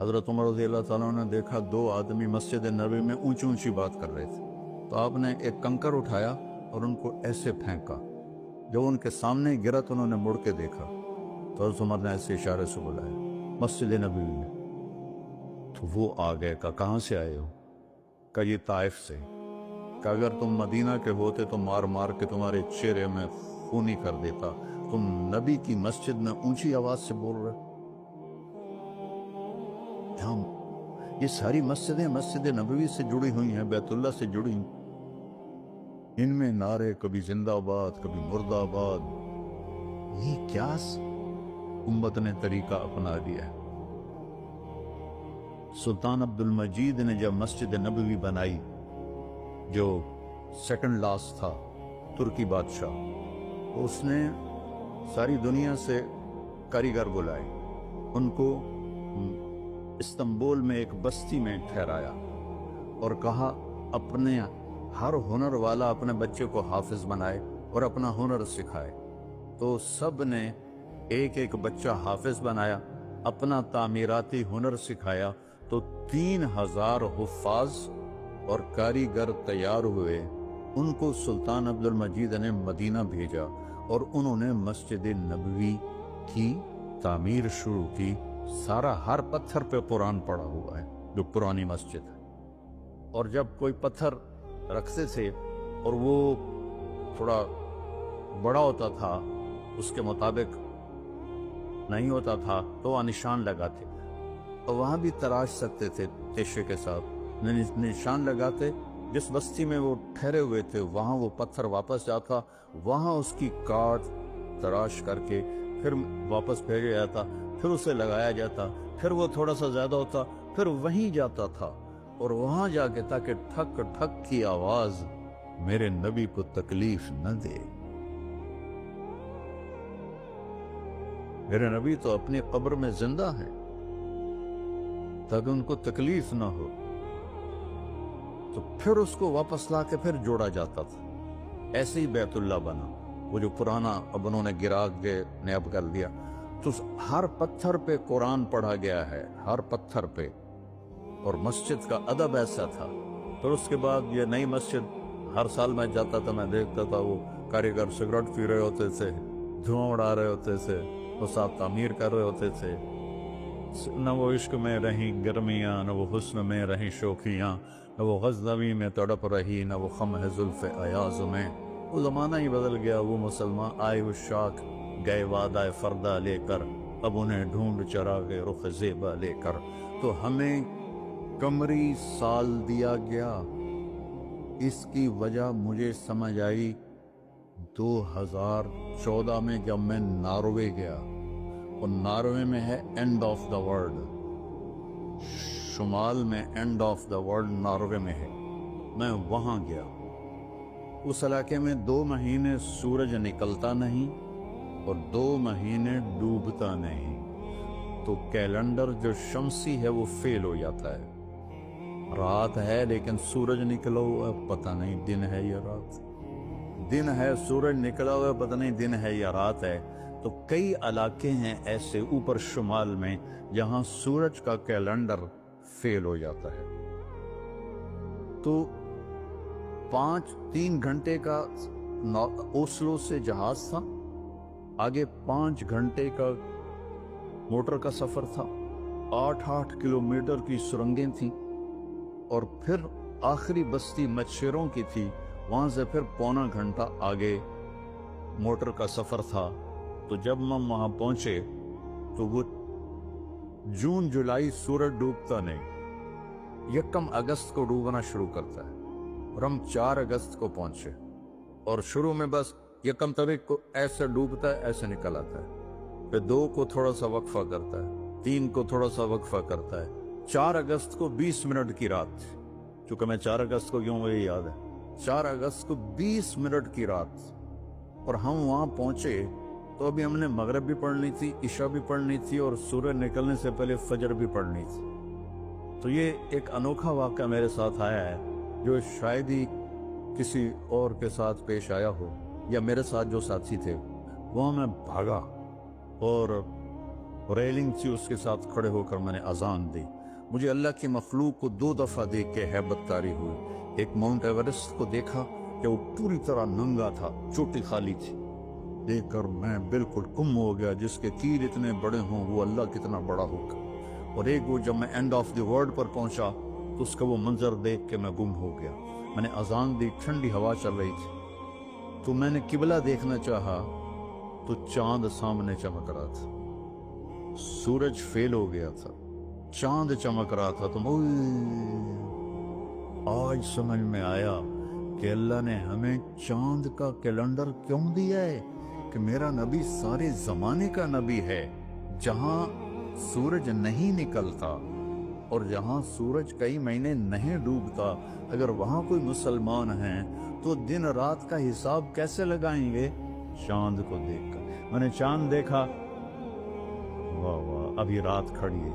हज़रत उमर रज़ी अल्लाह ताला ने देखा दो आदमी मस्जिद नबी में ऊंची ऊंची बात कर रहे थे, तो आपने एक कंकर उठाया और उनको ऐसे फेंका। जब उनके सामने गिरा तो उन्होंने मुड़ के देखा, तो हज़रत उमर ने ऐसे इशारे से बुलाया मस्जिद नबी में। तो वो आ गए, कहा कहाँ से आए हो? कहा ये ताइफ से। कहा अगर तुम मदीना के होते तो मार मार के तुम्हारे चेहरे में खूनी कर देता, तुम नबी की मस्जिद में ऊंची आवाज से बोल रहे हो। हम ये सारी मस्जिदें मस्जिद नबवी से जुड़ी हुई हैं, बैतुल्ला से जुड़ी, इनमें नारे कभी जिंदाबाद कभी मुर्दाबाद। ये क्या उम्मत ने तरीका अपना लिया है। सुल्तान अब्दुल मजीद ने जब मस्जिद नबवी बनाई, जो सेकंड लास्ट था तुर्की बादशाह, तो उसने सारी दुनिया से कारीगर बुलाए, उनको इस्तांबुल में एक बस्ती में ठहराया और कहा अपने हर हुनर वाला अपने बच्चे को हाफिज बनाए और अपना हुनर सिखाए। तो सब ने एक एक बच्चा हाफिज बनाया, अपना तामीराती हुनर सिखाया। तो 3000 हुफ्फाज और कारीगर तैयार हुए। उनको सुल्तान अब्दुल मजीद ने मदीना भेजा और उन्होंने मस्जिद नबवी की तामीर शुरू की। सारा हर पत्थर पे कुरान पड़ा हुआ है, जो पुरानी मस्जिद है। और जब कोई पत्थर रखते थे और वो थोड़ा बड़ा होता था, उसके मुताबिक नहीं होता था, तो वहाँ निशान लगाते, और वहाँ भी तराश सकते थे तेशे के साथ। निशान लगाते, जिस बस्ती में वो ठहरे हुए थे वहाँ वो पत्थर वापस जाता, वहाँ उसकी काट तराश करके फिर वापस भेजा जाता, फिर उसे लगाया जाता, फिर वो थोड़ा सा ज्यादा होता, फिर वहीं जाता था और वहां जाके ताकि ठक ठक की आवाज मेरे नबी को तकलीफ न दे। मेरे नबी तो अपनी कब्र में जिंदा है, ताकि उनको तकलीफ ना हो। तो फिर उसको वापस ला के फिर जोड़ा जाता था। ऐसे ही बैतुल्ला बना, वो जो पुराना अब उन्होंने गिरा के नैब कर दिया। तो हर पत्थर पे कुरान पढ़ा गया है, हर पत्थर पे। और मस्जिद का अदब ऐसा था। फिर उसके बाद ये नई मस्जिद, हर साल मैं जाता था, मैं देखता था वो कारीगर सिगरेट पी रहे होते थे, धुआं उड़ा रहे होते थे, वो साथ तामीर कर रहे होते थे। न वो इश्क में रही गर्मियाँ, न वो हुस्न में रही शोखियाँ, न वो गज़नवी में तड़प रही, न वो खम है जुल्फ़ अयाज़ में। वो ज़माना ही बदल गया। वो मुसलमान आए वो शाख गए वादा फरदा लेकर, अब उन्हें ढूंढ चरागे रुख ज़ेबा लेकर। तो हमें कमरी साल दिया गया। इसकी वजह मुझे समझ आई 2014 में, जब मैं नॉर्वे गया। और नॉर्वे में है एंड ऑफ द वर्ल्ड, शुमाल में end of the world Norway में है। मैं वहां गया। उस इलाके में 2 महीने सूरज निकलता नहीं और 2 महीने डूबता नहीं। तो कैलेंडर जो शमसी है वो फेल हो जाता है। रात है लेकिन सूरज निकला हुआ, पता नहीं दिन है या रात। दिन है, सूरज निकला हुआ, पता नहीं दिन है या रात है। तो कई इलाके हैं ऐसे ऊपर शुमाल में जहां सूरज का कैलेंडर फेल हो जाता है। तो 3 घंटे का ओस्लो से जहाज था, आगे 5 घंटे का मोटर का सफर था, 8-8 किलोमीटर की सुरंगें थीं, और फिर आखिरी बस्ती मच्छरों की थी, वहां से फिर पौना घंटा आगे मोटर का सफर था। तो जब हम वहां पहुंचे तो वो जून जुलाई सूरज डूबता नहीं, 1 अगस्त को डूबना शुरू करता है। और हम 4 अगस्त को पहुंचे, और शुरू में बस 1 तारीख को ऐसे डूबता है, ऐसे निकल आता है। फिर 2 को थोड़ा सा वक्फा करता है, 3 को थोड़ा सा वक्फा करता है। 4 अगस्त को 20 मिनट की रात, चूंकि मैं 4 अगस्त को क्यों, मुझे याद है, 4 अगस्त को 20 मिनट की रात। और हम वहां पहुंचे तो अभी हमने मगरिब भी पढ़नी थी, इशा भी पढ़नी थी, और सूरज निकलने से पहले फजर भी पढ़नी थी। तो ये एक अनोखा वाक़या मेरे साथ आया है, जो शायद ही किसी और के साथ पेश आया हो, या मेरे साथ जो साथी थे वहाँ मैं भागा और ریلنگ تھی اس کے ساتھ کھڑے ہو کر میں نے اذان دی. مجھے اللہ کی مخلوق کو 2 دفعہ دیکھ کے ہیبت طاری ہوئی. ایک ماؤنٹ ایورسٹ کو دیکھا کہ وہ پوری طرح ننگا تھا, چوٹی خالی تھی. دیکھ کر میں بالکل گم ہو گیا, جس کے تیر اتنے بڑے ہوں وہ اللہ کتنا بڑا ہوگا. اور ایک وہ جب میں اینڈ آف دی ورلڈ پر پہنچا تو اس کا وہ منظر دیکھ کے میں گم ہو گیا. میں نے اذان دی, ٹھنڈی ہوا چل رہی تھی, تو میں نے قبلہ دیکھنا چاہا تو چاند سامنے چمک رہا تھا. سورج فیل ہو گیا تھا, چاند چمک رہا تھا. تو آج سمجھ میں آیا کہ اللہ نے ہمیں چاند کا کیلنڈر کیوں دیا ہے, کہ میرا نبی سارے زمانے کا نبی ہے. جہاں سورج نہیں نکلتا اور جہاں سورج کئی مہینے نہیں ڈوبتا, اگر وہاں کوئی مسلمان ہیں تو دن رات کا حساب کیسے لگائیں گے؟ چاند کو دیکھ کر. میں نے چاند دیکھا, واہ واہ, ابھی رات کھڑی ہے.